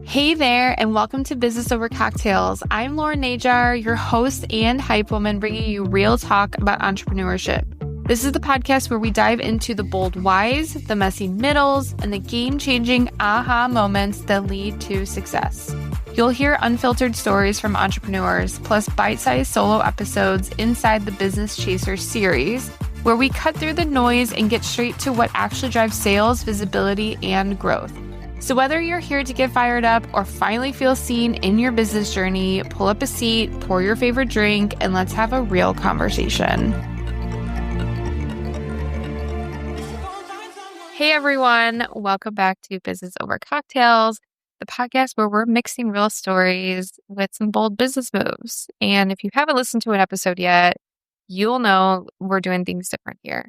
Hey there, and welcome to Business Over Cocktails. I'm Lauren Najar, your host and hype woman, bringing you real talk about entrepreneurship. This is the podcast where we dive into the bold whys, the messy middles, and the game-changing aha moments that lead to success. You'll hear unfiltered stories from entrepreneurs, plus bite-sized solo episodes inside the Business Chaser series, where we cut through the noise and get straight to what actually drives sales, visibility, and growth. So whether you're here to get fired up or finally feel seen in your business journey, pull up a seat, pour your favorite drink, and let's have a real conversation. Hey everyone, welcome back to Business Over Cocktails, the podcast where we're mixing real stories with some bold business moves. And if you haven't listened to an episode yet, you'll know we're doing things different here.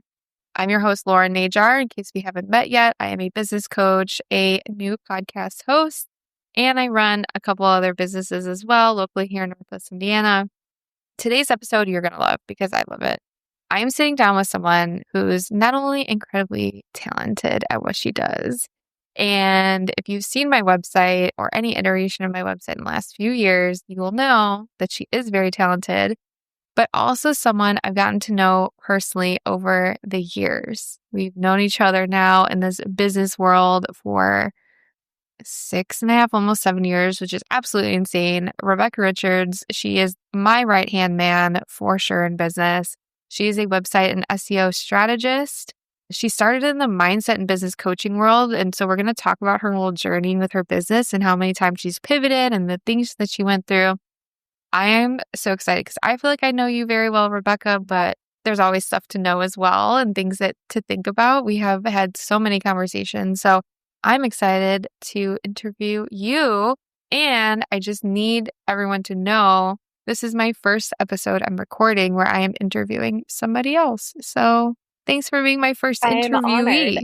I'm your host, Lauren Najar. In case we haven't met yet, I am a business coach, a new podcast host, and I run a couple other businesses as well, locally here in Northwest Indiana. Today's episode you're going to love because I love it. I am sitting down with someone who's not only incredibly talented at what she does, and if you've seen my website or any iteration of my website in the last few years, you will know that she is very talented, but also someone I've gotten to know personally over the years. We've known each other now in this business world for 6.5, almost 7 years, which is absolutely insane. Rebecca Richards, she is my right-hand man for sure in business. She is a website and SEO strategist. She started in the mindset and business coaching world. And so we're going to talk about her whole journey with her business and how many times she's pivoted and the things that she went through. I am so excited because I feel like I know you very well, Rebecca, but there's always stuff to know as well and things that to think about. We have had so many conversations. So I'm excited to interview you. And I just need everyone to know this is my first episode I'm recording where I am interviewing somebody else. So thanks for being my first interviewee.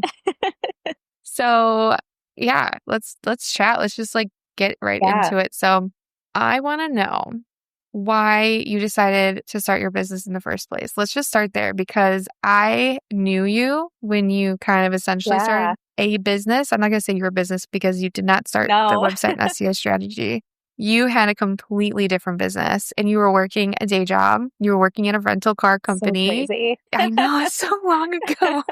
So yeah, let's chat. Let's just get right into it. So I want to know why you decided to start your business in the first place. Let's just start there because I knew you when you kind of essentially started a business. I'm not going to say your business because you did not start the website and SEO strategy. You had a completely different business and you were working a day job. You were working at a rental car company. So crazy. I know, it's so long ago.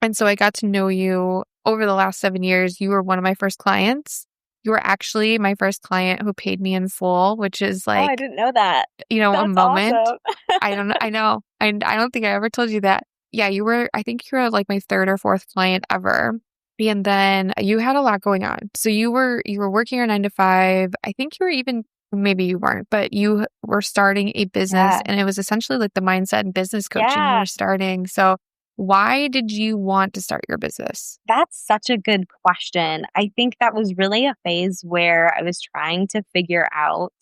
And so I got to know you over the last 7 years. You were one of my first clients. You were actually my first client who paid me in full, which is I didn't know that. That's a moment. Awesome. I know. I don't think I ever told you that. Yeah, I think you were my third or fourth client ever. And then you had a lot going on. So you were working your 9 to 5. I think you were even, maybe you weren't, but you were starting a business and it was essentially the mindset and business coaching you were starting. So why did you want to start your business? That's such a good question. I think that was really a phase where I was trying to figure out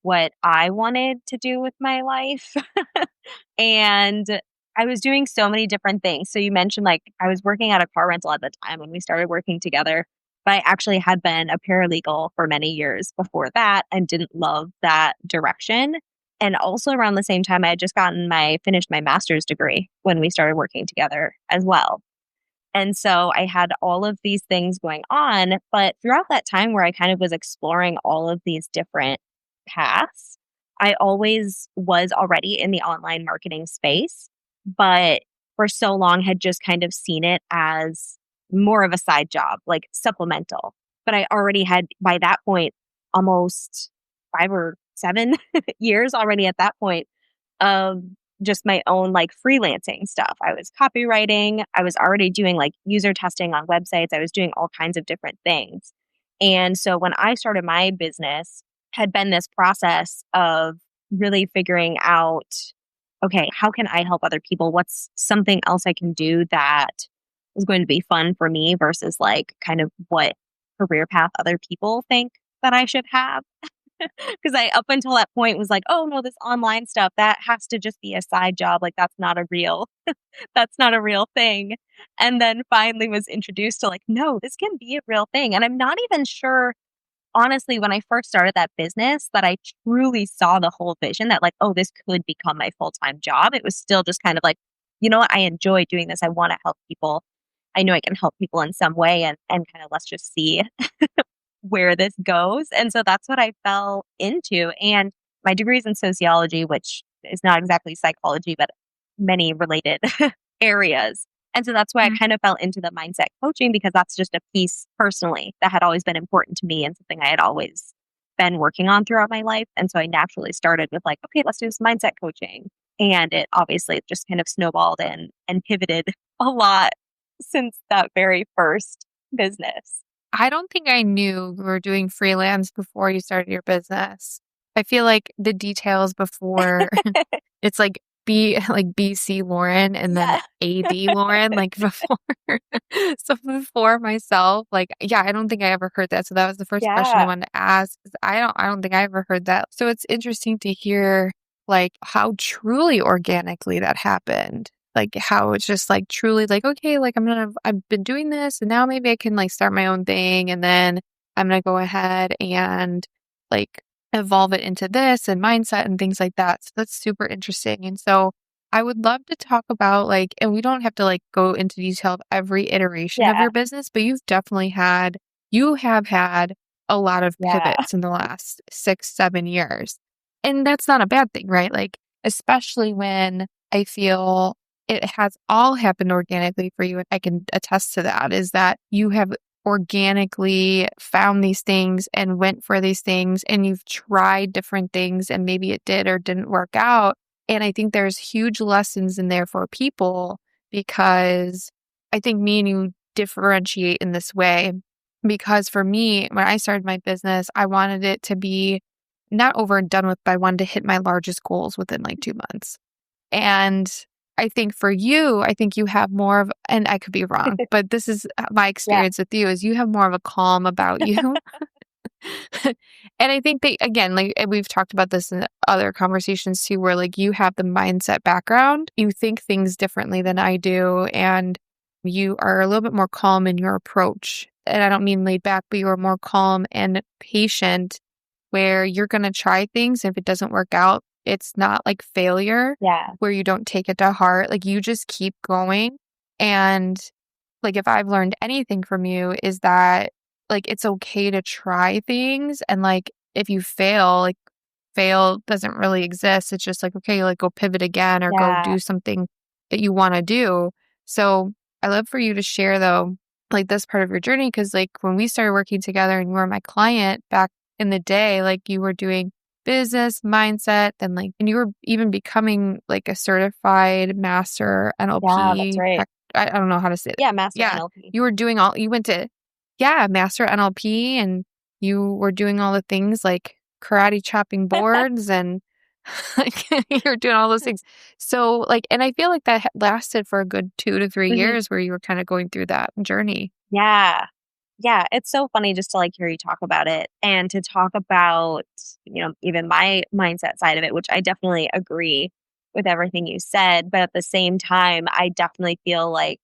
what I wanted to do with my life. And I was doing so many different things. So you mentioned I was working at a car rental at the time when we started working together, but I actually had been a paralegal for many years before that and didn't love that direction. And also around the same time, I had just finished my master's degree when we started working together as well. And so I had all of these things going on, but throughout that time where I kind of was exploring all of these different paths, I always was already in the online marketing space, but for so long had just kind of seen it as more of a side job, supplemental. But I already had, by that point, almost 5 or 7 years already at that point of just my own freelancing stuff. I was copywriting. I was already doing user testing on websites. I was doing all kinds of different things. And so when I started my business, had been this process of really figuring out, okay, how can I help other people? What's something else I can do that is going to be fun for me versus kind of what career path other people think that I should have? Because I, up until that point, was oh no, this online stuff, that has to just be a side job. That's not a real, that's not a real thing. And then finally was introduced to no, this can be a real thing. And I'm not even sure, honestly, when I first started that business, that I truly saw the whole vision that oh, this could become my full-time job. It was still just kind of you know what, I enjoy doing this. I want to help people. I know I can help people in some way and kind of let's just see where this goes. And so that's what I fell into. And my degree is in sociology, which is not exactly psychology, but many related areas. And so that's why I Mm. kind of fell into the mindset coaching because that's just a piece personally that had always been important to me and something I had always been working on throughout my life. And so I naturally started with like, okay, let's do some mindset coaching. And it obviously just kind of snowballed and pivoted a lot since that very first business. I don't think I knew you were doing freelance before you started your business. I feel like the details before it's like BC Lauren and then Yeah. AD Lauren, like before. So before myself, like, yeah, I don't think I ever heard that. So that was the first question I Yeah. wanted to ask. 'Cause I don't think I ever heard that. So it's interesting to hear like how truly organically that happened. Like how it's just like truly like, okay, like I've been doing this and now maybe I can like start my own thing and then I'm gonna go ahead and like evolve it into this and mindset and things like that. So that's super interesting. And so I would love to talk about like, and we don't have to like go into detail of every iteration of Yeah. your business, but you have had a lot of Yeah. pivots in the last 6, 7 years. And that's not a bad thing, right? Like, especially when I feel it has all happened organically for you. And I can attest to that is that you have organically found these things and went for these things and you've tried different things and maybe it did or didn't work out. And I think there's huge lessons in there for people because I think me and you differentiate in this way. Because for me, when I started my business, I wanted it to be not over and done with, but I wanted to hit my largest goals within like 2 months. And I think for you, I think you have more of, and I could be wrong, but this is my Yeah. experience with you, is you have more of a calm about you. And I think they, again, like and we've talked about this in other conversations too, where like you have the mindset background, you think things differently than I do, and you are a little bit more calm in your approach. And I don't mean laid back, but you are more calm and patient where you're going to try things. If it doesn't work out, it's not like failure Yeah. where you don't take it to heart. Like you just keep going. And like if I've learned anything from you is that like it's okay to try things. And like if you fail, like fail doesn't really exist. It's just like, okay, like go pivot again or go Yeah. do something that you want to do. So I love for you to share though, like this part of your journey. Cause like when we started working together and you were my client back in the day, like you were doing business mindset and like, and you were even becoming like a certified master Yeah, that's NLP. right. I don't know how to say it. Yeah, master Yeah. NLP. You were doing all, you went to, yeah, master NLP and you were doing all the things like karate chopping boards and like, you were doing all those things. So like, and I feel like that lasted for a good 2 to 3 Mhm. years where you were kind of going through that journey. Yeah. Yeah, it's so funny just to, like, hear you talk about it and to talk about, even my mindset side of it, which I definitely agree with everything you said, but at the same time, I definitely feel like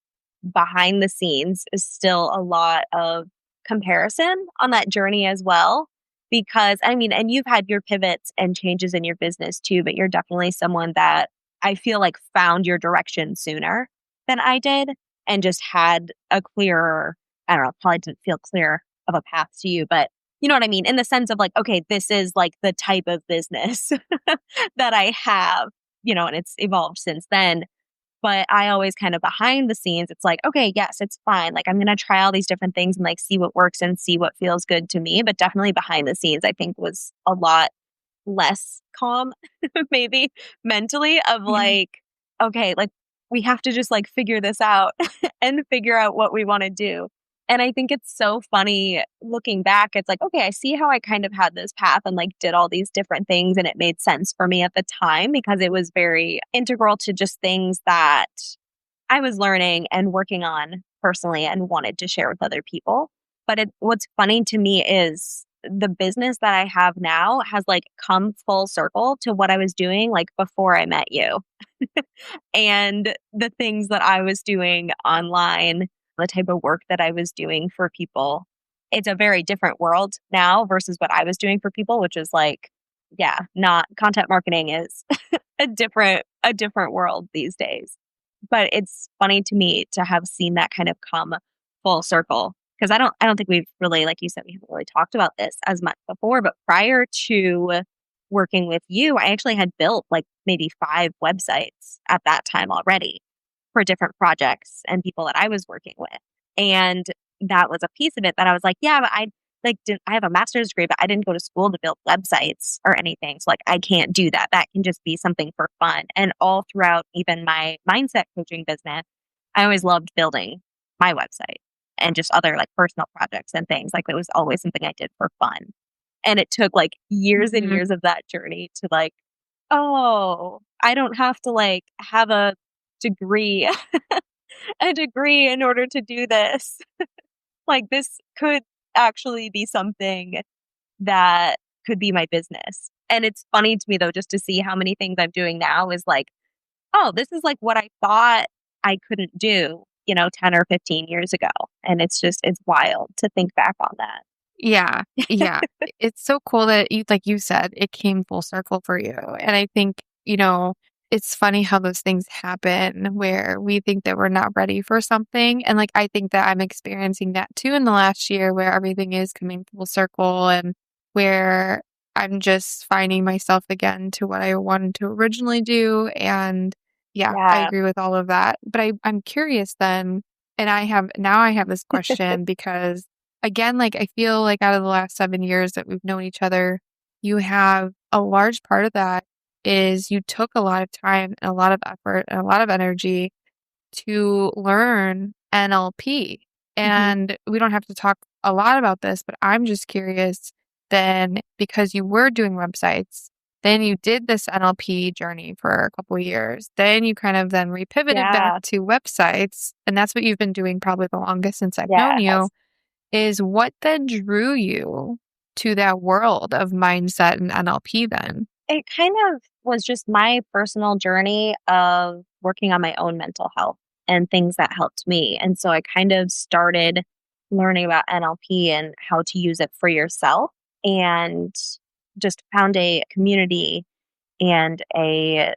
behind the scenes is still a lot of comparison on that journey as well, because, I mean and you've had your pivots and changes in your business too, but you're definitely someone that I feel like found your direction sooner than I did and just had a clearer I don't know, probably didn't feel clear of a path to you, but you know what I mean? In the sense of like, okay, this is like the type of business that I have, and it's evolved since then. But I always kind of behind the scenes, it's like, okay, yes, it's fine. Like I'm going to try all these different things and like see what works and see what feels good to me. But definitely behind the scenes, I think was a lot less calm, maybe mentally, of Mhm. like, okay, like we have to just like figure this out and figure out what we want to do. And I think it's so funny looking back. It's like, okay, I see how I kind of had this path and like did all these different things. And it made sense for me at the time because it was very integral to just things that I was learning and working on personally and wanted to share with other people. But what's funny to me is the business that I have now has like come full circle to what I was doing like before I met you. And the things that I was doing online, the type of work that I was doing for people. It's a very different world now versus what I was doing for people, which is like, yeah, not content marketing is a different world these days. But it's funny to me to have seen that kind of come full circle because I don't think we've really, like you said, we haven't really talked about this as much before, but prior to working with you, I actually had built like maybe 5 websites at that time already for different projects and people that I was working with. And that was a piece of it that I was like, yeah, but I have a master's degree, but I didn't go to school to build websites or anything. So like I can't do that. That can just be something for fun. And all throughout even my mindset coaching business, I always loved building my website and just other like personal projects and things. Like it was always something I did for fun. And it took like years and Mhm. years of that journey to like, oh, I don't have to like have degree, a degree in order to do this. Like this could actually be something that could be my business. And it's funny to me though, just to see how many things I'm doing now is like, oh, this is like what I thought I couldn't do, 10 or 15 years ago. And it's wild to think back on that. Yeah. Yeah. It's so cool that you, like you said, it came full circle for you. And I think, it's funny how those things happen where we think that we're not ready for something. And like, I think that I'm experiencing that too in the last year where everything is coming full circle and where I'm just finding myself again to what I wanted to originally do. And yeah, I Yeah. agree with all of that. But I'm curious then, and I have this question because again, like I feel like out of the last 7 years that we've known each other, you have a large part of that is you took a lot of time and a lot of effort and a lot of energy to learn NLP. Hmm. And we don't have to talk a lot about this, but I'm just curious then because you were doing websites, then you did this NLP journey for a couple of years. Then you kind of then repivoted back Yeah. to websites. And that's what you've been doing probably the longest since I've known you Yes. is what then drew you to that world of mindset and NLP then? It kind of was just my personal journey of working on my own mental health and things that helped me. And so I kind of started learning about NLP and how to use it for yourself and just found a community and a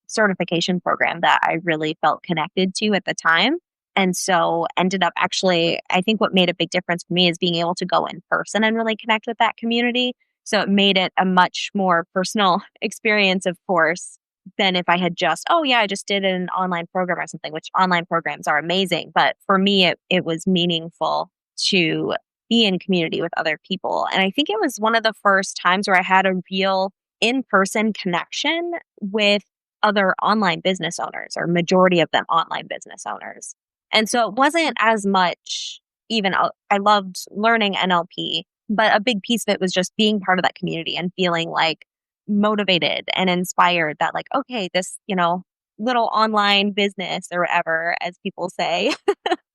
certification program that I really felt connected to at the time. And so ended up actually, I think what made a big difference for me is being able to go in person and really connect with that community. So it made it a much more personal experience, of course, than if I had just, oh yeah, I just did an online program or something, which online programs are amazing. But for me, it was meaningful to be in community with other people. And I think it was one of the first times where I had a real in person connection with other online business owners, or majority of them online business owners. And so it wasn't as much even, I loved learning NLP, but a big piece of it was just being part of that community and feeling like motivated and inspired that, like, okay, this, little online business or whatever, as people say,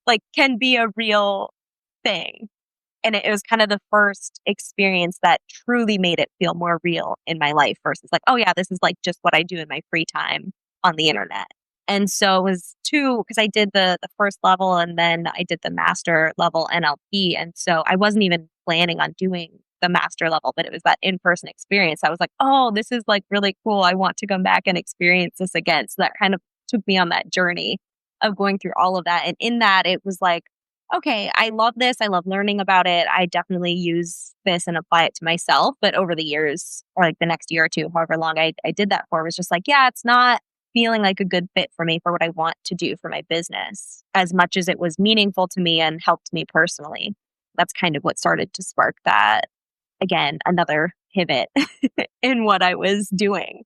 like can be a real thing. And it was kind of the first experience that truly made it feel more real in my life versus like, oh yeah, this is like just what I do in my free time on the internet. And so it was two, because I did the first level and then I did the master level NLP. And so I wasn't even planning on doing the master level, but it was that in-person experience. I was like, oh, this is like really cool. I want to come back and experience this again. So that kind of took me on that journey of going through all of that. And in that, it was like, okay, I love this. I love learning about it. I definitely use this and apply it to myself. But over the years, or like the next year or two, however long I did that for, was just like, yeah, it's not feeling like a good fit for me for what I want to do for my business as much as it was meaningful to me and helped me personally. That's kind of what started to spark that, again, another pivot in what I was doing.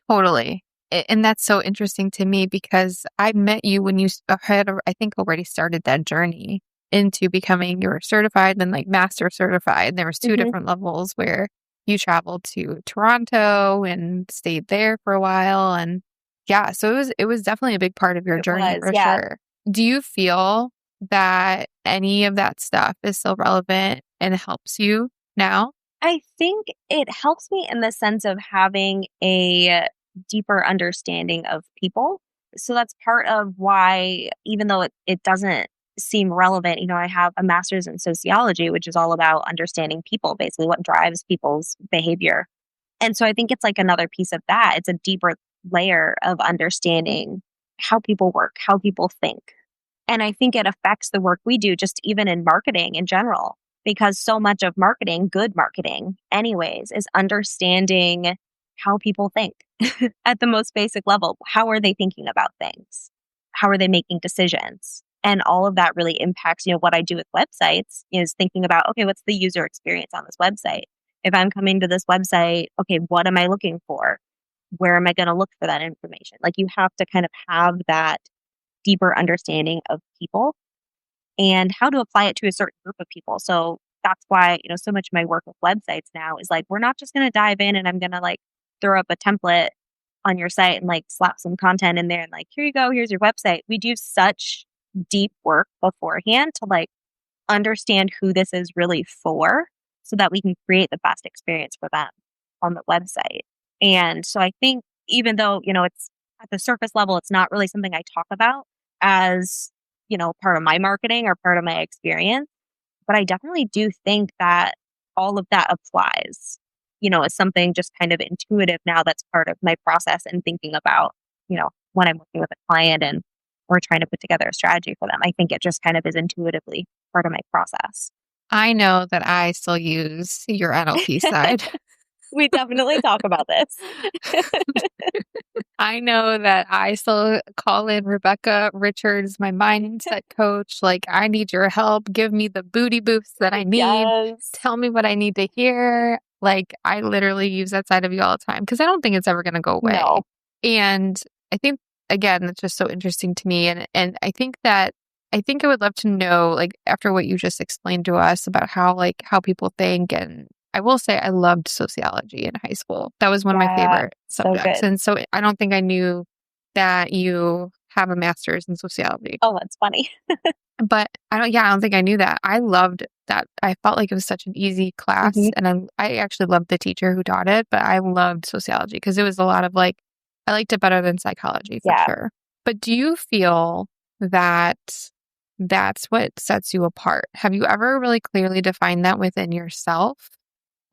Totally. And that's so interesting to me because I met you when you had, I think, already started that journey into becoming, you were certified, then like master certified. There was two Hmm. different levels where you traveled to Toronto and stayed there for a while. And yeah, so it was definitely a big part of your It journey was, for yeah. sure. Do you feel that any of that stuff is still relevant and helps you now? I think it helps me in the sense of having a deeper understanding of people. So that's part of why, even though it doesn't seem relevant, I have a master's in sociology, which is all about understanding people, basically what drives people's behavior. And so I think it's like another piece of that. It's a deeper layer of understanding how people work, how people think. And I think it affects the work we do, just even in marketing in general, because so much of marketing, good marketing, anyways, is understanding how people think at the most basic level. How are they thinking about things? How are they making decisions? And all of that really impacts, what I do with websites is thinking about, okay, what's the user experience on this website? If I'm coming to this website, okay, what am I looking for? Where am I going to look for that information? Like you have to kind of have that deeper understanding of people and how to apply it to a certain group of people. So that's why, so much of my work with websites now is like, we're not just going to dive in and I'm going to like throw up a template on your site and like slap some content in there and like, here you go, here's your website. We do such deep work beforehand to like understand who this is really for so that we can create the best experience for them on the website. And so I think even though, it's at the surface level, it's not really something I talk about as, part of my marketing or part of my experience, but I definitely do think that all of that applies, as something just kind of intuitive now that's part of my process and thinking about, when I'm working with a client and we're trying to put together a strategy for them. I think it just kind of is intuitively part of my process. I know that I still use your NLP side. We definitely talk about this. I know that I still call in Rebecca Richards, my mindset coach. Like, I need your help. Give me the booty boosts that I need. Yes. Tell me what I need to hear. Like, I literally use that side of you all the time because I don't think it's ever going to go away. No. And I think, again, that's just so interesting to me. And I think I would love to know, like, after what you just explained to us about how people think. And I will say I loved sociology in high school. That was one of my favorite subjects. Good. And so I don't think I knew that you have a master's in sociology. Oh, that's funny. But I don't think I knew that. I loved that. I felt like it was such an easy class. And I actually loved the teacher who taught it, but I loved sociology because it was a lot of like, I liked it better than psychology for sure. But do you feel that that's what sets you apart? Have you ever really clearly defined that within yourself?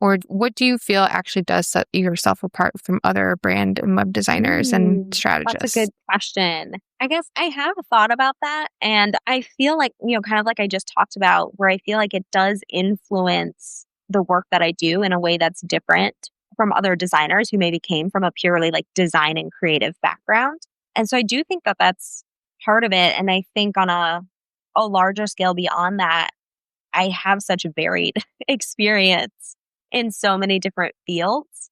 Or what do you feel actually does set yourself apart from other brand and web designers and strategists? That's a good question. I guess I have thought about that. And I feel like, kind of like I just talked about, where I feel like it does influence the work that I do in a way that's different from other designers who maybe came from a purely like design and creative background. And so I do think that that's part of it. And I think on a larger scale beyond that, I have such a varied experience in so many different fields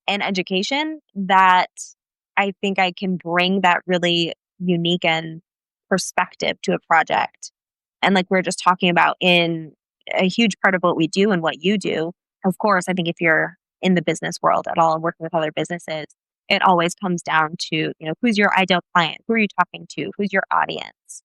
and education that I think I can bring that really unique and perspective to a project. And like we're just talking about in a huge part of what we do and what you do, of course, I think if you're in the business world at all and working with other businesses, it always comes down to, who's your ideal client? Who are you talking to? Who's your audience?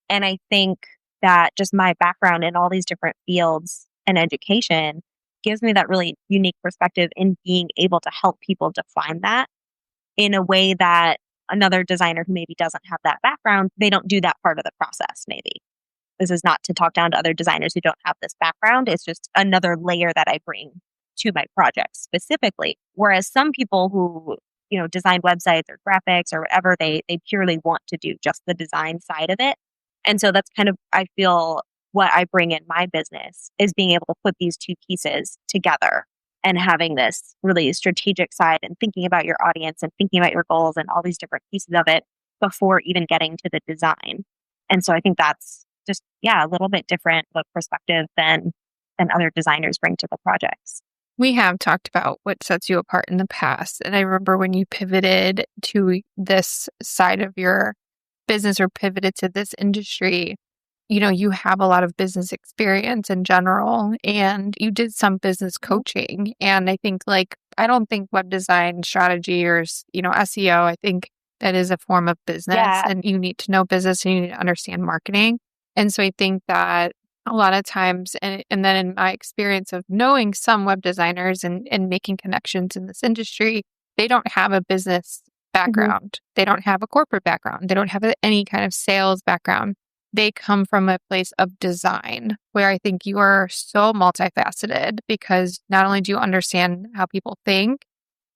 And I think that just my background in all these different fields and education gives me that really unique perspective in being able to help people define that in a way that another designer who maybe doesn't have that background, they don't do that part of the process maybe. This is not to talk down to other designers who don't have this background. It's just another layer that I bring to my project specifically. Whereas some people who, design websites or graphics or whatever, they purely want to do just the design side of it. And so that's kind of, I feel, what I bring in my business is being able to put these two pieces together and having this really strategic side and thinking about your audience and thinking about your goals and all these different pieces of it before even getting to the design. And so I think that's just, a little bit different of a perspective than other designers bring to the projects. We have talked about what sets you apart in the past. And I remember when you pivoted to this side of your business or pivoted to this industry, you have a lot of business experience in general, and you did some business coaching. And I think I don't think web design strategy or, SEO, I think that is a form of business and you need to know business and you need to understand marketing. And so I think that a lot of times, and then in my experience of knowing some web designers and making connections in this industry, they don't have a business background. They don't have a corporate background. They don't have any kind of sales background. They come from a place of design where I think you are so multifaceted because not only do you understand how people think,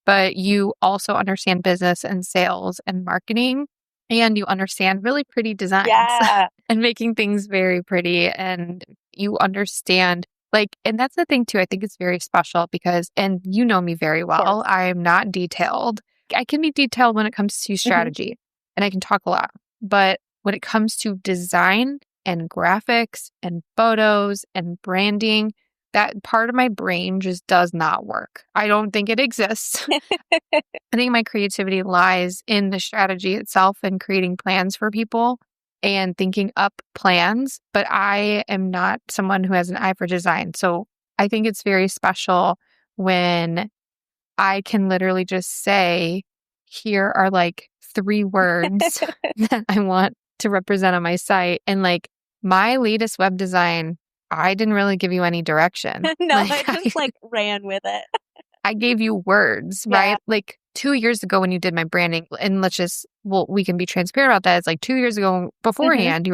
but you also understand business and sales and marketing. and you understand really pretty designs Yeah, and making things very pretty. And you understand, like, and that's the thing too. I think it's very special because, and you know me very of course. well, I'm not detailed. I can be detailed when it comes to Mhm. strategy and I can talk a lot. But when it comes to design and graphics and photos and branding, that part of my brain just does not work. I don't think it exists. I think my creativity lies in the strategy itself and creating plans for people and thinking up plans, but I am not someone who has an eye for design. So I think it's very special when I can literally just say, here are like 3 words that I want to represent on my site. And like my latest web design, I didn't really give you any direction. No, Like I just like ran with it. I gave you words, Yeah. right? Like 2 years ago when you did my branding, and well, we can be transparent about that. It's like 2 years ago Mhm. beforehand,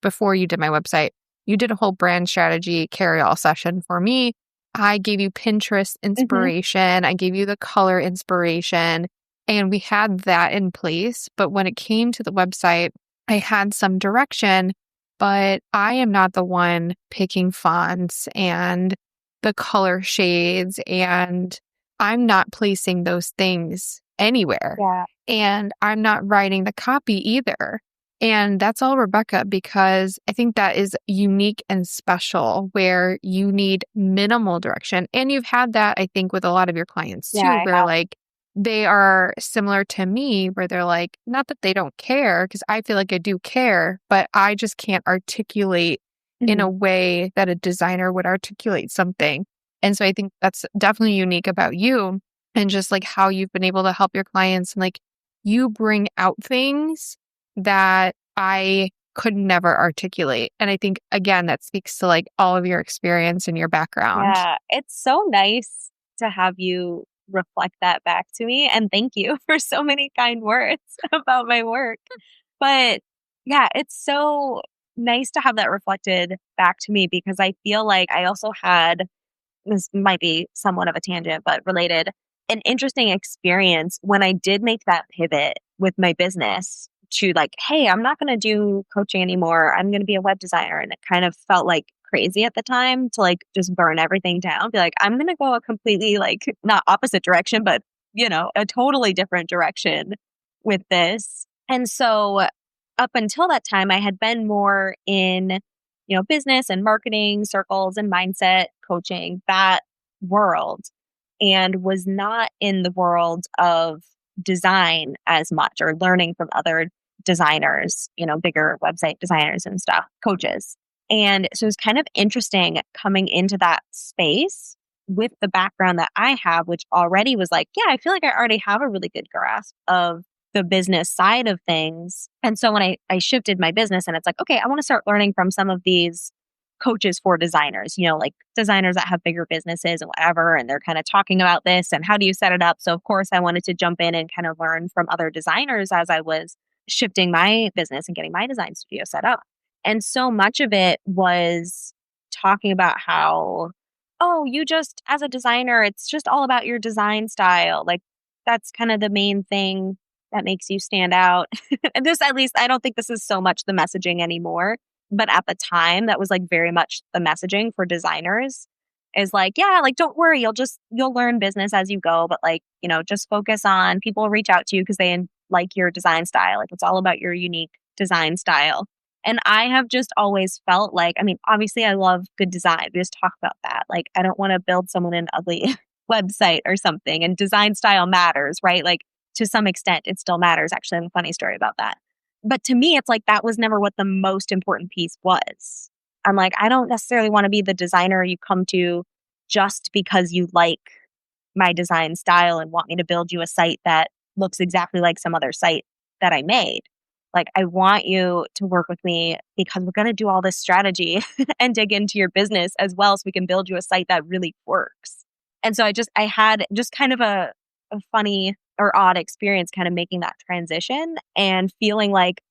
before you did my website, you did a whole brand strategy carry all session for me. I gave you Pinterest Mhm. inspiration. I gave you the color inspiration, and we had that in place. But when it came to the website, I had some direction, but I am not the one picking fonts and the color shades, and I'm not placing those things anywhere. Yeah. And I'm not writing the copy either. And that's all Rebecca, because I think that is unique and special where you need minimal direction. And you've had that, I think, with a lot of your clients Yeah, too, I where have. like they are similar to me, where they're like, not that they don't care, because I feel like I do care, but I just can't articulate in Mhm. a way that a designer would articulate something. And so I think that's definitely unique about you and just like how you've been able to help your clients, and like you bring out things that I could never articulate. And I think again that speaks to like all of your experience and your background. Yeah, it's so nice to have you reflect that back to me, and thank you for so many kind words about my work. But yeah, it's so nice to have that reflected back to me because I feel like I also had, this might be somewhat of a tangent, but related, an interesting experience when I did make that pivot with my business to like, hey, I'm not going to do coaching anymore. I'm going to be a web designer. And it kind of felt like crazy at the time to like just burn everything down, be like, I'm going to go a completely like not opposite direction, but a totally different direction with this. And so up until that time, I had been more in business and marketing circles and mindset coaching, that world, and was not in the world of design as much or learning from other designers, bigger website designers and stuff, coaches. And so it's kind of interesting coming into that space with the background that I have, which already was like, yeah, I feel like I already have a really good grasp of the business side of things. And so when I shifted my business and it's like, okay, I want to start learning from some of these coaches for designers, like designers that have bigger businesses and whatever. And they're kind of talking about this and how do you set it up? So, of course, I wanted to jump in and kind of learn from other designers as I was shifting my business and getting my design studio set up. And so much of it was talking about how, oh, you just, as a designer, it's just all about your design style. Like, that's kind of the main thing that makes you stand out. And this, at least, I don't think this is so much the messaging anymore. But at the time, that was like very much the messaging for designers is like, yeah, like, don't worry, you'll learn business as you go. But like, just focus on people will reach out to you because they like your design style. Like, it's all about your unique design style. And I have just always felt like, I mean, obviously, I love good design. We just talk about that. Like, I don't want to build someone an ugly website or something. And design style matters, right? Like, to some extent, it still matters. Actually, I have a funny story about that. But to me, it's like that was never what the most important piece was. I'm like, I don't necessarily want to be the designer you come to just because you like my design style and want me to build you a site that looks exactly like some other site that I made. Like, I want you to work with me because we're going to do all this strategy and dig into your business as well so we can build you a site that really works. And so I had just kind of a funny or odd experience kind of making that transition and feeling like,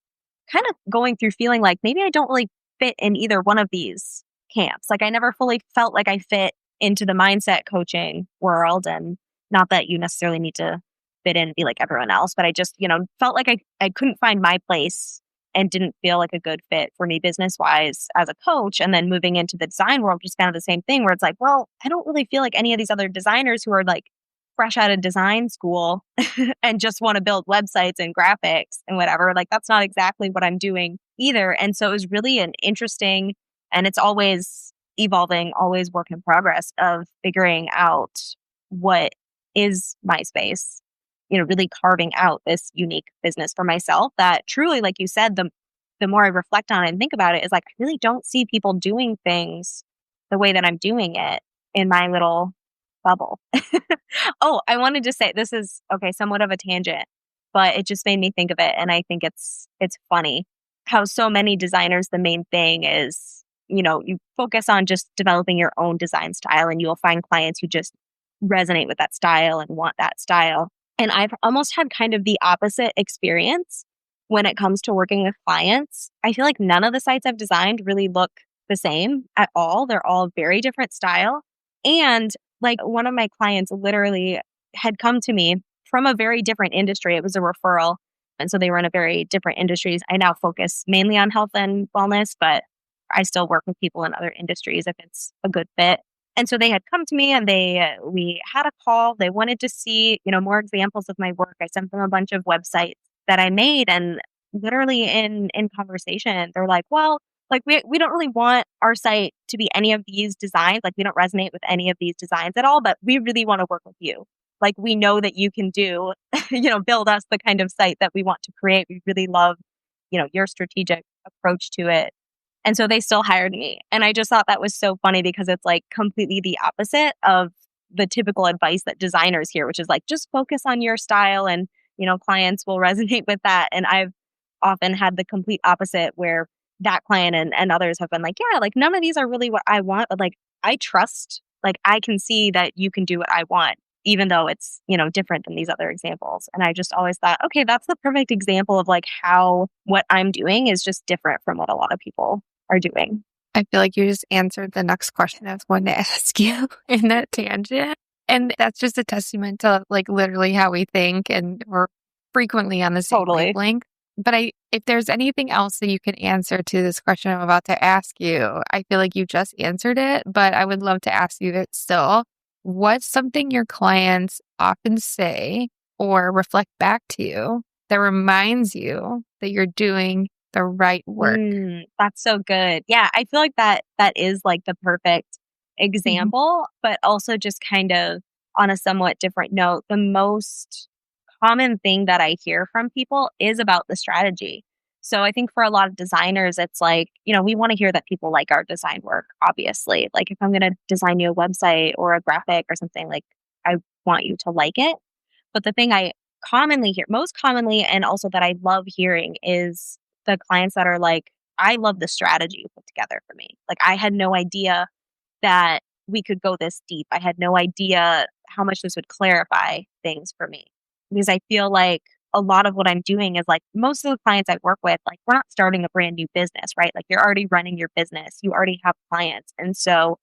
kind of going through feeling like maybe I don't really fit in either one of these camps. Like, I never fully felt like I fit into the mindset coaching world. And not that you necessarily need to fit in and be like everyone else. But I just, felt like I couldn't find my place and didn't feel like a good fit for me business wise as a coach. And then moving into the design world, just kind of the same thing where it's like, well, I don't really feel like any of these other designers who are like fresh out of design school and just want to build websites and graphics and whatever. Like that's not exactly what I'm doing either. And so it was really an interesting, and it's always evolving, always work in progress of figuring out what is my space, really carving out this unique business for myself that truly, like you said, the more I reflect on it and think about it, is like, I really don't see people doing things the way that I'm doing it in my little bubble. Oh, I wanted to say this is okay, somewhat of a tangent, but it just made me think of it. And I think it's funny how so many designers, the main thing is, you focus on just developing your own design style and you'll find clients who just resonate with that style and want that style. And I've almost had kind of the opposite experience when it comes to working with clients. I feel like none of the sites I've designed really look the same at all. They're all very different style. And like one of my clients literally had come to me from a very different industry. It was a referral. And so they were in a very different industries. I now focus mainly on health and wellness, but I still work with people in other industries if it's a good fit. And so they had come to me and we had a call. They wanted to see, more examples of my work. I sent them a bunch of websites that I made, and literally in conversation, they're like, well, like we don't really want our site to be any of these designs. Like we don't resonate with any of these designs at all, but we really want to work with you. Like we know that you can do, build us the kind of site that we want to create. We really love, your strategic approach to it. And so they still hired me. And I just thought that was so funny because it's like completely the opposite of the typical advice that designers hear, which is like, just focus on your style and, clients will resonate with that. And I've often had the complete opposite where that client and others have been like, yeah, like none of these are really what I want, but like I trust, like I can see that you can do what I want, even though it's, different than these other examples. And I just always thought, okay, that's the perfect example of like how what I'm doing is just different from what a lot of people are doing. I feel like you just answered the next question I was going to ask you in that tangent. And that's just a testament to like literally how we think, and we're frequently on the same Totally. wavelength. But if there's anything else that you can answer to this question I'm about to ask you, I feel like you just answered it, but I would love to ask you it still. What's something your clients often say or reflect back to you that reminds you that you're doing the right work? That's so good. Yeah, I feel like that is like the perfect example, but also just kind of on a somewhat different note, the most common thing that I hear from people is about the strategy. So I think for a lot of designers, it's like, we want to hear that people like our design work, obviously. Like if I'm going to design you a website or a graphic or something, like I want you to like it. But the thing I commonly hear, most commonly, and also that I love hearing is the clients that are like, I love the strategy you put together for me. Like I had no idea that we could go this deep. I had no idea how much this would clarify things for me. Because I feel like a lot of what I'm doing is like most of the clients I work with, like we're not starting a brand new business, right? Like you're already running your business, you already have clients. And so,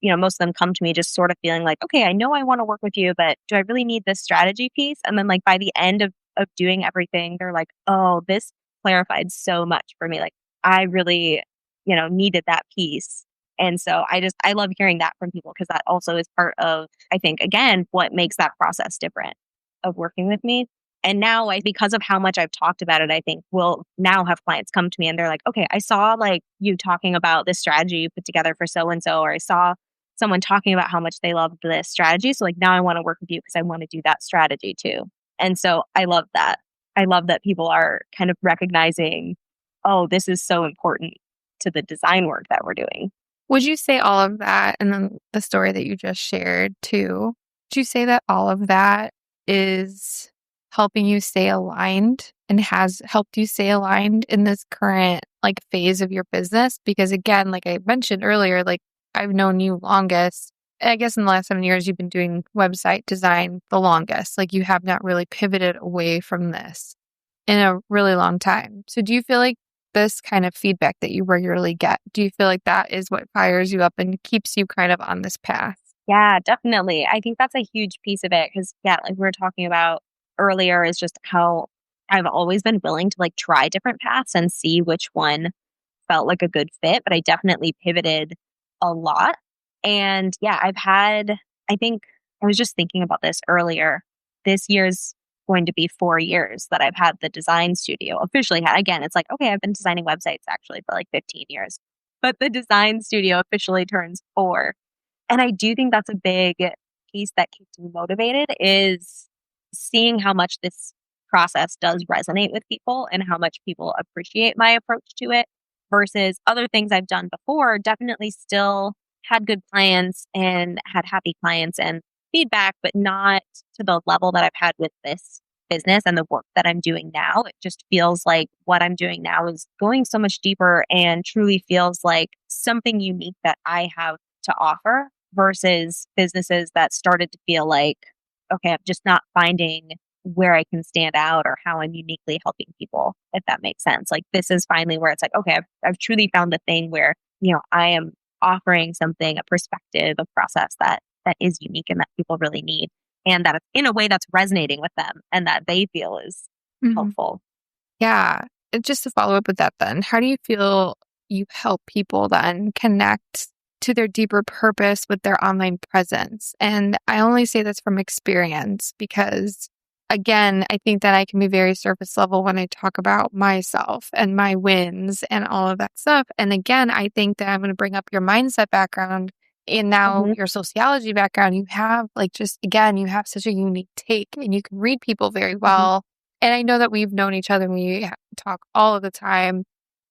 most of them come to me just sort of feeling like, okay, I know I want to work with you, but do I really need this strategy piece? And then like by the end of doing everything, they're like, oh, this clarified so much for me. Like I really, needed that piece. And so I love hearing that from people because that also is part of, I think, again, what makes that process different of working with me. And now because of how much I've talked about it, I think we'll now have clients come to me and they're like, okay, I saw like you talking about this strategy you put together for so-and-so, or I saw someone talking about how much they loved this strategy. So like now I want to work with you because I want to do that strategy too. And so I love that. I love that people are kind of recognizing, oh, this is so important to the design work that we're doing. Would you say all of that, and then the story that you just shared too, would you say that all of that is helping you stay aligned and has helped you stay aligned in this current like phase of your business? Because again, like I mentioned earlier, like I've known you longest. I guess in the last 7 years, you've been doing website design the longest. Like you have not really pivoted away from this in a really long time. So do you feel like this kind of feedback that you regularly get, do you feel like that is what fires you up and keeps you kind of on this path? Yeah, definitely. I think that's a huge piece of it because, yeah, like we were talking about earlier is just how I've always been willing to like try different paths and see which one felt like a good fit, but I definitely pivoted a lot. And yeah, I think I was just thinking about this earlier. This year's going to be 4 years that I've had the design studio officially. Again, it's like, okay, I've been designing websites actually for like 15 years, but the design studio officially turns 4. And I do think that's a big piece that keeps me motivated is seeing how much this process does resonate with people and how much people appreciate my approach to it versus other things I've done before. Definitely still had good clients and had happy clients and feedback, but not to the level that I've had with this business and the work that I'm doing now. It just feels like what I'm doing now is going so much deeper and truly feels like something unique that I have to offer versus businesses that started to feel like, okay, I'm just not finding where I can stand out or how I'm uniquely helping people, if that makes sense. Like this is finally where it's like, okay, I've truly found the thing where, I am offering something, a perspective, a process that is unique and that people really need. And that it's in a way that's resonating with them and that they feel is Mhm. helpful. Yeah. And just to follow up with that, then, how do you feel you help people then connect to their deeper purpose with their online presence? And I only say this from experience because, again, I think that I can be very surface level when I talk about myself and my wins and all of that stuff. And again, I think that I'm going to bring up your mindset background and now Hmm. your sociology background. You have, like, just again, you have such a unique take and you can read people very Hmm. well. And I know that we've known each other and we talk all of the time.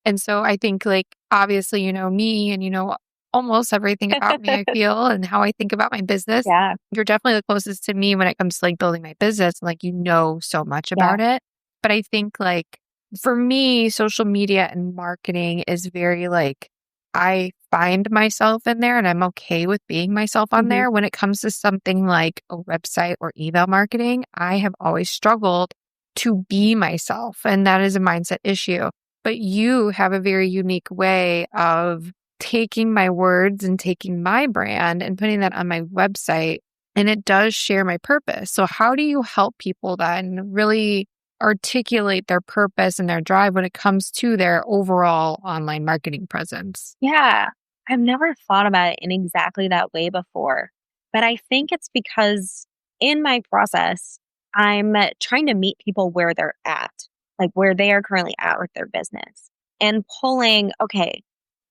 And so I think, like, obviously, you know me and you know almost everything about me, I feel, and how I think about my business. Yeah. You're definitely the closest to me when it comes to like building my business. Like, you know so much Yeah. about it. But I think, like, for me, social media and marketing is very like, I find myself in there and I'm okay with being myself on Hmm. there. When it comes to something like a website or email marketing, I have always struggled to be myself. And that is a mindset issue. But you have a very unique way of taking my words and taking my brand and putting that on my website. And it does share my purpose. So, how do you help people then really articulate their purpose and their drive when it comes to their overall online marketing presence? Yeah. I've never thought about it in exactly that way before. But I think it's because in my process, I'm trying to meet people where they're at, like where they are currently at with their business and pulling, okay,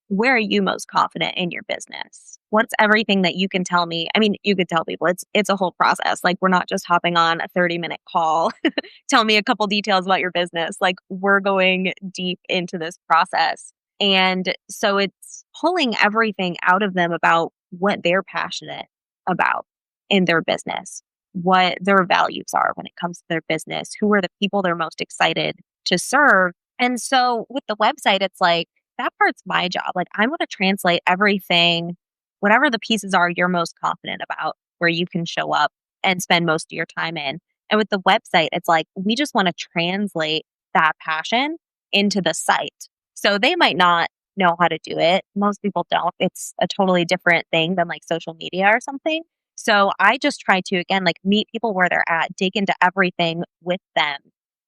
where are you most confident in your business? What's everything that you can tell me? I mean, you could tell people it's a whole process. Like we're not just hopping on a 30-minute call. Tell me a couple details about your business. Like we're going deep into this process. And so it's pulling everything out of them about what they're passionate about in their business, what their values are when it comes to their business, who are the people they're most excited to serve. And so with the website, it's like, that part's my job. Like, I'm going to translate everything, whatever the pieces are you're most confident about, where you can show up and spend most of your time in. And with the website, it's like, we just want to translate that passion into the site. So they might not know how to do it. Most people don't. It's a totally different thing than like social media or something. So I just try to, again, like meet people where they're at, dig into everything with them,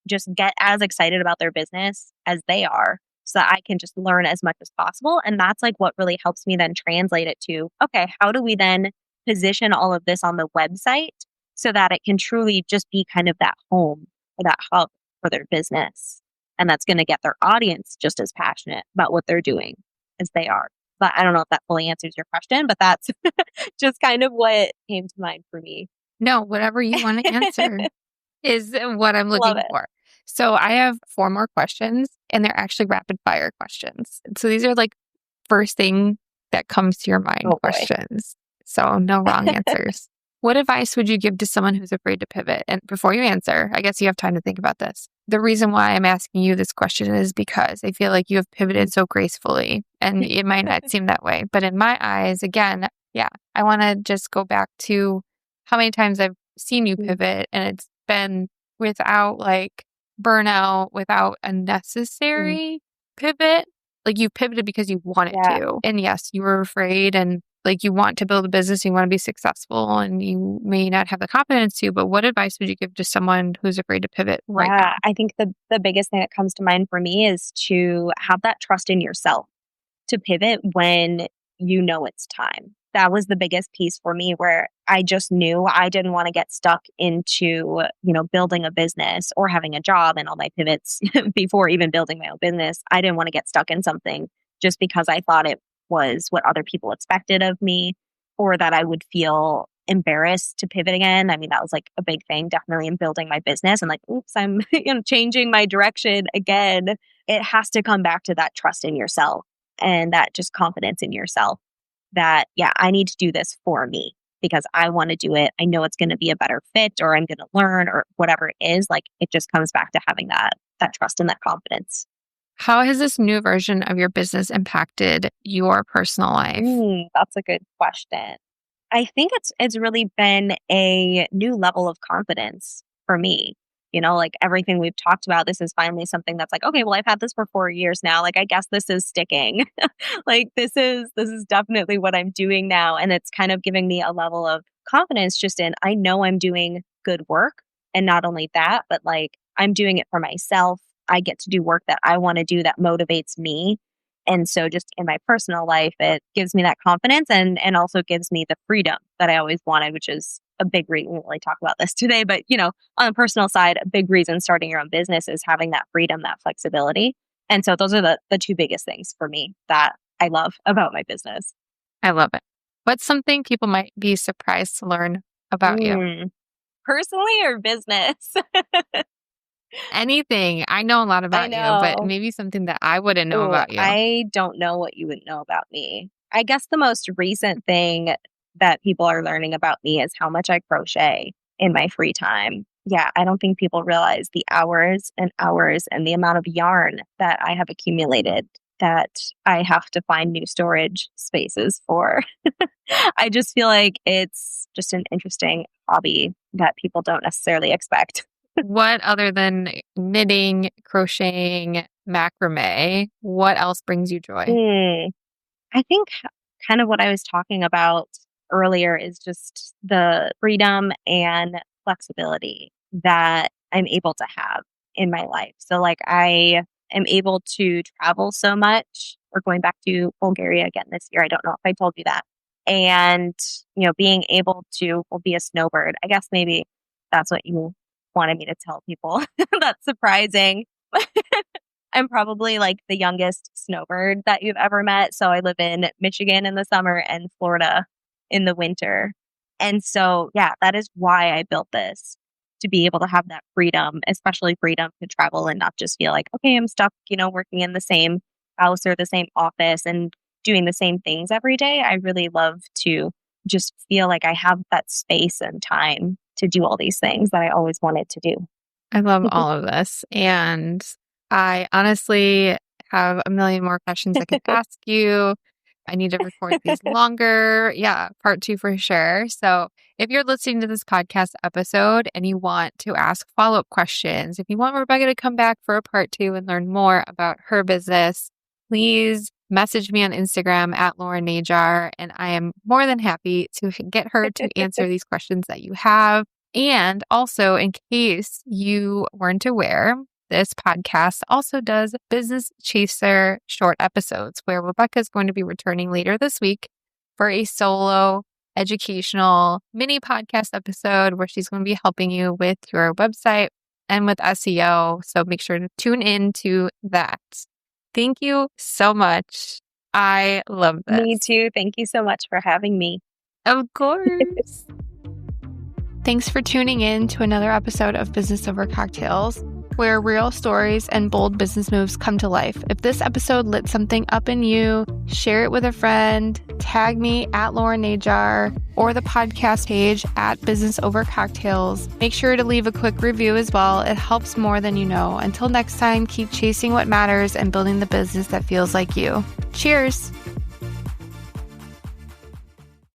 just get as excited about their business as they are so that I can just learn as much as possible. And that's like what really helps me then translate it to, okay, how do we then position all of this on the website so that it can truly just be kind of that home or that hub for their business? And that's going to get their audience just as passionate about what they're doing as they are. But I don't know if that fully answers your question, but that's just kind of what came to mind for me. No, whatever you want to answer is what I'm Love looking it. for. So, I have four more questions, and they're actually rapid fire questions. So, these are like first thing that comes to your mind Oh boy. questions. So, no wrong answers. What advice would you give to someone who's afraid to pivot? And before you answer, I guess you have time to think about this. The reason why I'm asking you this question is because I feel like you have pivoted so gracefully, and it might not seem that way. But in my eyes, again, yeah, I want to just go back to how many times I've seen you pivot, and it's been without like burnout, without a necessary pivot. like you pivoted because you wanted Yeah. to. And yes, you were afraid and like you want to build a business, you want to be successful, and you may not have the confidence to, but what advice would you give to someone who's afraid to pivot right now? Yeah, I think the biggest thing that comes to mind for me is to have that trust in yourself to pivot when you know it's time. That was the biggest piece for me where I just knew I didn't want to get stuck into, building a business or having a job and all my pivots before even building my own business. I didn't want to get stuck in something just because I thought it was what other people expected of me or that I would feel embarrassed to pivot again. I mean, that was like a big thing definitely in building my business and like, oops, I'm changing my direction again. It has to come back to that trust in yourself and that just confidence in yourself that, yeah, I need to do this for me because I want to do it. I know it's going to be a better fit or I'm going to learn or whatever it is. Like it just comes back to having that trust and that confidence. How has this new version of your business impacted your personal life? That's a good question. I think it's really been a new level of confidence for me. Like everything we've talked about, this is finally something that's like, okay, well, I've had this for 4 years now. Like, I guess this is sticking. Like, this is definitely what I'm doing now. And it's kind of giving me a level of confidence just in, I know I'm doing good work. And not only that, but like, I'm doing it for myself. I get to do work that I want to do that motivates me. And so just in my personal life, it gives me that confidence and also gives me the freedom that I always wanted, which is a big reason. We won't really talk about this today, but on the personal side, a big reason starting your own business is having that freedom, that flexibility. And so those are the two biggest things for me that I love about my business. I love it. What's something people might be surprised to learn about you? Personally or business? Anything. I know a lot I about you, but know. maybe something that I wouldn't know Oh, about you. I don't know what you would know about me. I guess the most recent thing that people are learning about me is how much I crochet in my free time. Yeah, I don't think people realize the hours and hours and the amount of yarn that I have accumulated that I have to find new storage spaces for. I just feel like it's just an interesting hobby that people don't necessarily expect. What other than knitting, crocheting, macrame, what else brings you joy? I think kind of what I was talking about earlier is just the freedom and flexibility that I'm able to have in my life. So, like, I am able to travel so much. We're going back to Bulgaria again this year. I don't know if I told you that. And, being able to be a snowbird. I guess maybe that's what you wanted me to tell people. That's surprising. I'm probably like the youngest snowbird that you've ever met. So I live in Michigan in the summer and Florida in the winter. And so, yeah, that is why I built this to be able to have that freedom, especially freedom to travel and not just feel like, okay, I'm stuck, working in the same house or the same office and doing the same things every day. I really love to just feel like I have that space and time to do all these things that I always wanted to do. I love all of this. And I honestly have a million more questions I could ask you. I need to record these longer. Yeah, part 2 for sure. So if you're listening to this podcast episode and you want to ask follow-up questions, if you want Rebecca to come back for a part 2 and learn more about her business, please message me on Instagram at Lauren Najar, and I am more than happy to get her to answer these questions that you have. And also, in case you weren't aware, this podcast also does Business Chaser short episodes where Rebecca is going to be returning later this week for a solo educational mini podcast episode where she's going to be helping you with your website and with SEO. So make sure to tune in to that. Thank you so much. I love this. Me too. Thank you so much for having me. Of course. Thanks for tuning in to another episode of Business Over Cocktails, where real stories and bold business moves come to life. If this episode lit something up in you, share it with a friend, tag me at Lauren Najar or the podcast page at Business Over Cocktails. Make sure to leave a quick review as well. It helps more than you know. Until next time, keep chasing what matters and building the business that feels like you. Cheers.